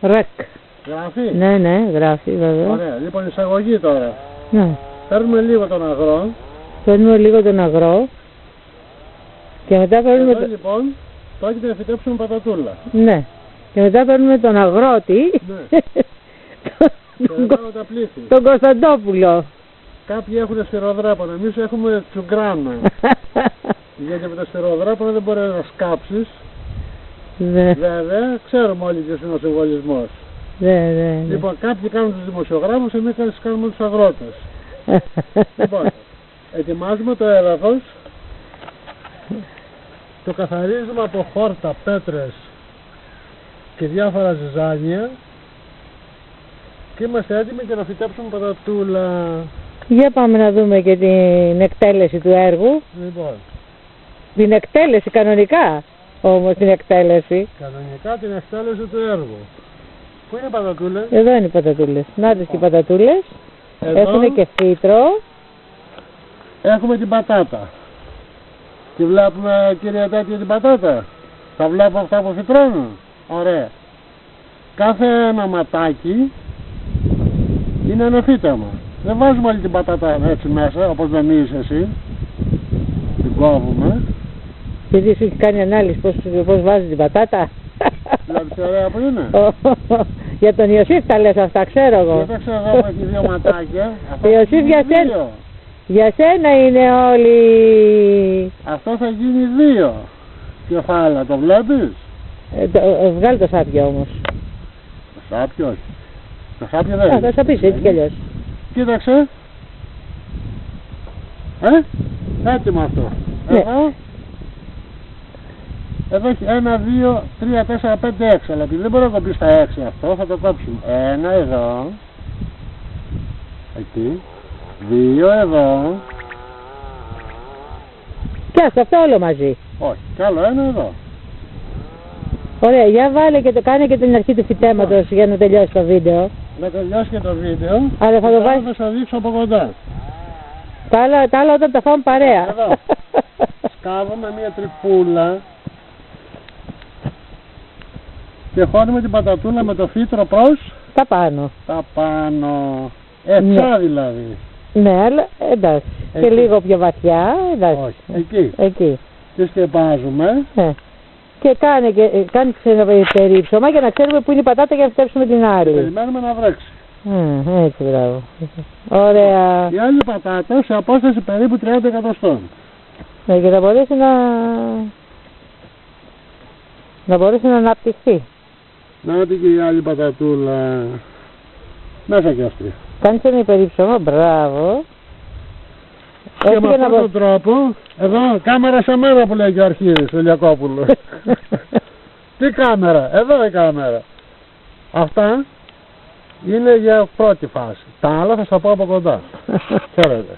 Ρεκ. Γράφει. Ναι, ναι, γράφει βέβαια. Ωραία, λοιπόν εισαγωγή τώρα. Ναι. Παίρνουμε λίγο τον αγρό. Παίρνουμε λίγο τον αγρό. Και μετά παίρνουμε... Εδώ λοιπόν πρόκειται να φυτέψουμε πατατούλα. Ναι. Και μετά παίρνουμε τον αγρότη. Ναι. Τον Κωνσταντόπουλο. Κάποιοι έχουν σφυροδράπανο, εμείς έχουμε τσουγκράνα. Γιατί με τα σφυροδράπανα δεν μπορεί να σκάψεις. Ναι. Βέβαια, ξέρουμε όλοι ποιος είναι ο συμβολισμός. Ναι. Λοιπόν, κάποιοι κάνουν τους δημοσιογράφους, εμείς κάνουμε τους αγρότες. Λοιπόν, ετοιμάζουμε το έδαφος. Το καθαρίζουμε από χόρτα, πέτρες και διάφορα ζυζάνια. Και είμαστε έτοιμοι για να φυτέψουμε πατατούλα. Για πάμε να δούμε και την εκτέλεση του έργου. Λοιπόν. Την εκτέλεση κανονικά, όμως την εκτέλεση. Κανονικά την εκτέλεση του έργου. Πού είναι οι πατατούλες? Εδώ είναι οι πατατούλες. Να τις και οι πατατούλες. Έχουν και φύτρο. Έχουμε την πατάτα. Τη βλέπουμε, κύριε Τέτοια, την πατάτα? Τα βλέπω αυτά που φυτρώνουν. Ωραία. Κάθε ένα ματάκι είναι ένα φύτεμα. Δεν βάζουμε όλη την πατάτα έτσι μέσα, όπως δεν είσαι εσύ. Την κόβουμε. Γιατί σου έχει κάνει ανάλυση πώς βάζει την πατάτα. Βλέπεις τι ωραία που είναι. Για τον Ιωσήφ τα λες αυτά, ξέρω εγώ. Κοίταξε εδώ που έχει δύο ματάκια. Ιωσήφ για σένα είναι όλοι. Αυτό θα γίνει δύο κεφάλαια, το βλέπεις? Βγάλει το σάπιο όμως. Το σάπιο όχι. Το σάπιο δεν είναι. Θα σαπίσει έτσι κι αλλιώς. Κοίταξε. Έτοιμο αυτό. Ναι. Εδώ έχει 1, 2, 3, 4, 5, 6. Αλλά επειδή δεν μπορεί να το πει στα 6 αυτό, θα το κόψουμε. Ένα εδώ. Εκεί. 2 εδώ. Και αυτό όλο μαζί. Όχι. Κι άλλο ένα εδώ. Ωραία, για βάλε και το κάνε και την αρχή του φυτέματος για να τελειώσει το βίντεο. Να τελειώσει και το βίντεο. Αλλά θα το βάλει. Θα σας δείξω από κοντά. Τα άλλα όταν τα φάμε παρέα. Εδώ. Σκάβουμε μία τρυπούλα και χώνουμε την πατατούλα με το φύτρο προς τα πάνω. Τα πάνω. Έτσι δηλαδή. Ναι, αλλά εντάξει. Εκεί. Και λίγο πιο βαθιά. Εντάξει. Όχι. Εκεί. Και σκεπάζουμε. Και κάνει ένα περίψωμα για να ξέρουμε που είναι η πατάτα για να φυτέψουμε την άλλη. Περιμένουμε να βρέξει. Έτσι, μπράβο. Ωραία. Η άλλη πατάτα σε απόσταση περίπου 30 εκατοστών. Ναι, και θα μπορέσει να αναπτυχθεί. Να δείτε και η άλλη πατατούλα. Μέσα και αυτή. Κάνεις ένα υπερύψωμα, μπράβο. Και με αυτόν τον τρόπο, εδώ κάμερα σε μέρα που λέει και ο Αρχίδης, ο Λιακόπουλος. Τι κάμερα, εδώ η κάμερα. Αυτά είναι για πρώτη φάση. Τα άλλα θα στα πω από κοντά. Ξέρετε.